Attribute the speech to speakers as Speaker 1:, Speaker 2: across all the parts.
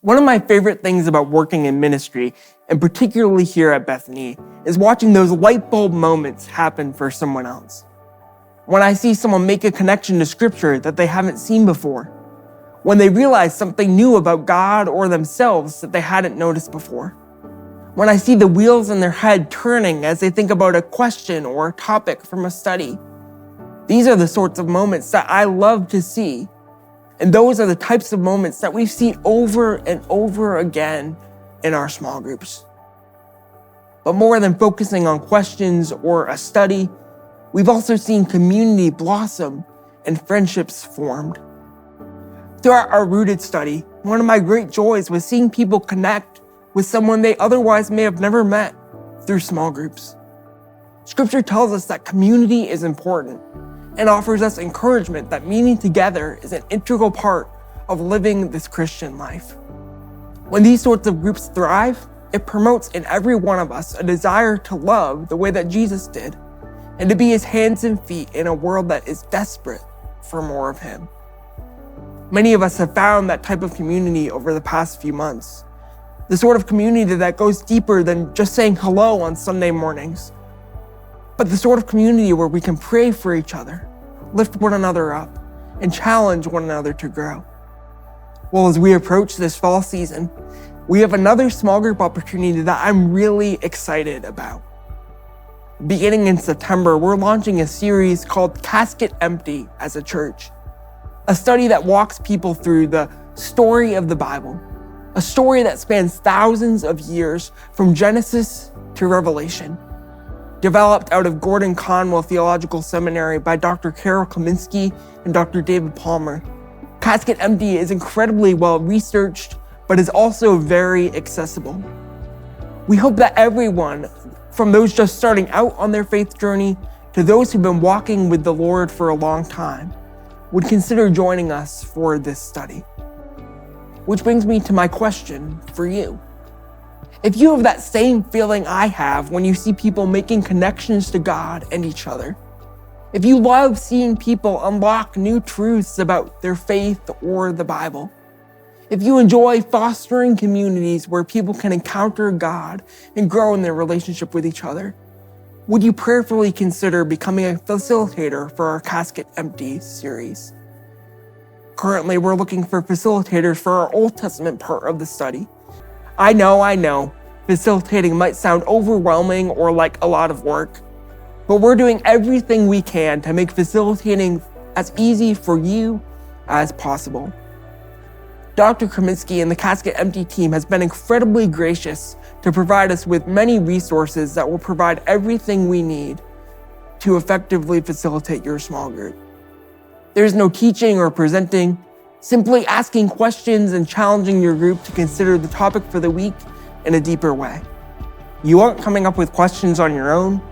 Speaker 1: One of my favorite things about working in ministry, and particularly here at Bethany, is watching those light bulb moments happen for someone else. When I see someone make a connection to Scripture that they haven't seen before. When they realize something new about God or themselves that they hadn't noticed before. When I see the wheels in their head turning as they think about a question or a topic from a study. These are the sorts of moments that I love to see. And those are the types of moments that we've seen over and over again in our small groups. But more than focusing on questions or a study, we've also seen community blossom and friendships formed. Throughout our Rooted study, one of my great joys was seeing people connect with someone they otherwise may have never met through small groups. Scripture tells us that community is important and offers us encouragement that meeting together is an integral part of living this Christian life. When these sorts of groups thrive, it promotes in every one of us a desire to love the way that Jesus did and to be his hands and feet in a world that is desperate for more of him. Many of us have found that type of community over the past few months. The sort of community that goes deeper than just saying hello on Sunday mornings, but the sort of community where we can pray for each other, lift one another up, and challenge one another to grow. Well, as we approach this fall season, we have another small group opportunity that I'm really excited about. Beginning in September, we're launching a series called Casket Empty as a church. A study that walks people through the story of the Bible, a story that spans thousands of years from Genesis to Revelation. Developed out of Gordon Conwell Theological Seminary by Dr. Carol Kaminsky and Dr. David Palmer. Casket Empty is incredibly well researched, but is also very accessible. We hope that everyone, from those just starting out on their faith journey to those who've been walking with the Lord for a long time, would consider joining us for this study. Which brings me to my question for you. If you have that same feeling I have when you see people making connections to God and each other, if you love seeing people unlock new truths about their faith or the Bible, if you enjoy fostering communities where people can encounter God and grow in their relationship with each other, would you prayerfully consider becoming a facilitator for our Casket Empty series? Currently, we're looking for facilitators for our Old Testament part of the study. I know, facilitating might sound overwhelming or like a lot of work, but we're doing everything we can to make facilitating as easy for you as possible. Dr. Kaminsky and the Casket Empty team has been incredibly gracious to provide us with many resources that will provide everything we need to effectively facilitate your small group. There's no teaching or presenting, simply asking questions and challenging your group to consider the topic for the week in a deeper way. You aren't coming up with questions on your own.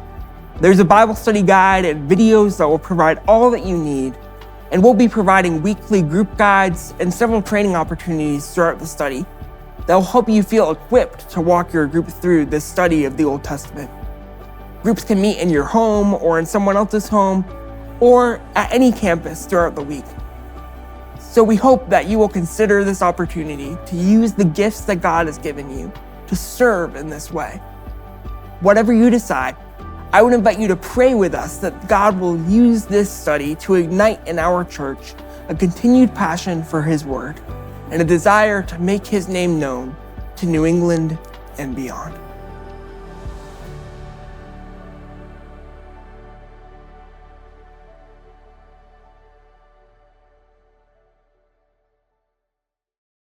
Speaker 1: There's a Bible study guide and videos that will provide all that you need, and we'll be providing weekly group guides and several training opportunities throughout the study that will help you feel equipped to walk your group through this study of the Old Testament. Groups can meet in your home or in someone else's home or at any campus throughout the week. So we hope that you will consider this opportunity to use the gifts that God has given you to serve in this way. Whatever you decide, I would invite you to pray with us that God will use this study to ignite in our church a continued passion for his word and a desire to make his name known to New England and beyond.